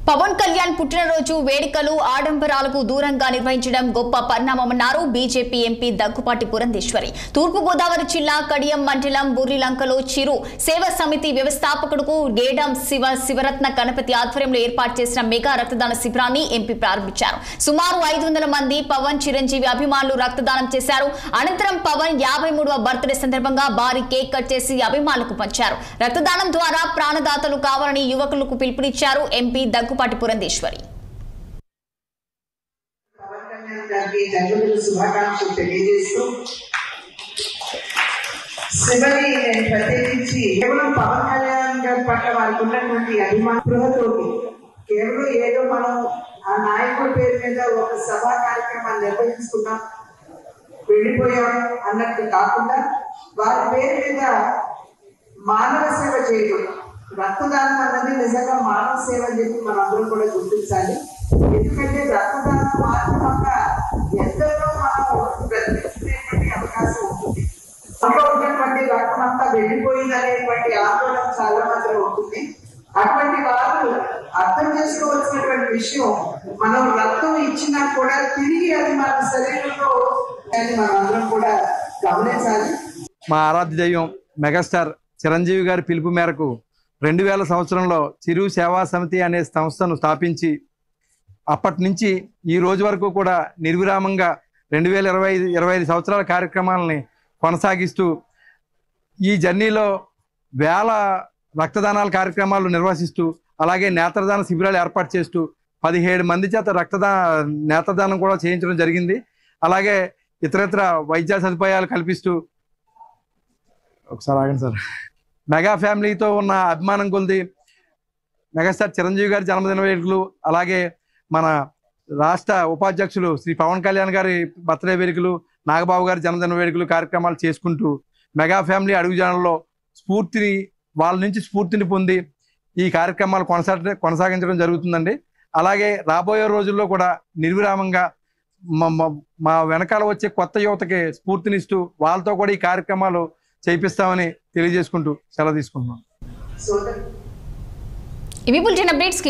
పవన్ కళ్యాణ్ పుట్టినరోజు వేడుకలు ఆడంబరాలకు దూరంగా నిర్వహించడం గొప్ప పరిణామమన్నారు బీజేపీ ఎంపీ దగ్గుపాటి పురంధేశ్వరి. తూర్పు గోదావరి జిల్లా కడియం మండలం బుర్రిలంకలో చిరు సేవా సమితి వ్యవస్థాపకుడుకు గేడం శివరత్న గణపతి ఆధ్వర్యంలో ఏర్పాటు చేసిన మెగా రక్తదాన శిబిరాన్ని ఎంపీ ప్రారంభించారు. సుమారు 500 మంది పవన్ చిరంజీవి అభిమానులు రక్తదానం చేశారు. అనంతరం పవన్ 53వ బర్త్డే సందర్భంగా భారీ కేక్ కట్ చేసి అభిమానులకు పంచారు. రక్తదానం ద్వారా ప్రాణదాతలు కావాలని యువకులకు పిలుపునిచ్చారు ఎంపీ దగ్గుపాటి పురంధేశ్వరి. శుభాకాంక్షలు తెలియజేస్తూ శివని ప్రత్యేకించి కేవలం పవన్ కళ్యాణ్ గారి పట్ల వారికి ఉన్నటువంటి అభిమాన స్పృహతోటి కేవలం ఏదో మనం ఆ నాయకుడి పేరు మీద ఒక సభా కార్యక్రమాన్ని నిర్వహించుకున్నాం వెళ్ళిపోయాం అన్నట్టు కాకుండా వారి పేరు మీద మానవ సేవ చేయడం, రక్తదానం అన్నది నిజంగా మానవ సేవ అని చెప్పి మనం అందరం కూడా గుర్తించాలి. ఎందుకంటే రక్తదానం మాత్రమే ఎంతలో మనం ప్రతిష్ఠించేటువంటి అవకాశం ఉంటుంది. అందులో ఉన్నటువంటి రక్తం అంతా వెళ్ళిపోయింది అనేటువంటి ఆందోళన చాలా మాత్రం ఉంటుంది. అటువంటి వారు అర్థం చేసుకోవాల్సినటువంటి విషయం, మనం రక్తం ఇచ్చినా కూడా తిరిగి అది మన శరీరంలో మనం అందరం కూడా గమనించాలి. మా ఆరాధ్య దైవం మెగాస్టార్ చిరంజీవి గారి పిలుపు మేరకు 2000 సంవత్సరంలో చిరు సేవా సమితి అనే సంస్థను స్థాపించి అప్పటి నుంచి ఈ రోజు వరకు కూడా నిర్విరామంగా 2025 సంవత్సరాల కార్యక్రమాలని కొనసాగిస్తూ ఈ జర్నీలో వేల రక్తదానాల కార్యక్రమాలు నిర్వహిస్తూ అలాగే నేత్రదాన శిబిరాలు ఏర్పాటు చేస్తూ 17 మంది చేత నేత్రదానం కూడా చేయించడం జరిగింది. అలాగే ఇతరత్ర వైద్య సదుపాయాలు కల్పిస్తూ ఒకసారి ఆగండి సార్. మెగా ఫ్యామిలీతో ఉన్న అభిమానం కొద్ది మెగాస్టార్ చిరంజీవి గారి జన్మదిన వేడుకలు, అలాగే మన రాష్ట్ర ఉపాధ్యక్షులు శ్రీ పవన్ కళ్యాణ్ గారి బర్త్డే వేడుకలు, నాగబాబు గారి జన్మదిన వేడుకలు కార్యక్రమాలు చేసుకుంటూ మెగా ఫ్యామిలీ అడుగుజాడల్లో వాళ్ళ నుంచి స్ఫూర్తిని పొంది ఈ కార్యక్రమాలు కొనసాగించడం జరుగుతుందండి. అలాగే రాబోయే రోజుల్లో కూడా నిర్విరామంగా మా వెనకాల వచ్చే కొత్త యువతకి స్ఫూర్తినిస్తూ వాళ్ళతో కూడా ఈ కార్యక్రమాలు చేయిస్తామని తెలియజేసుకుంటూ సెలవు తీసుకుంటున్నాం. ఇవి బులెటిన్ అప్డేట్స్.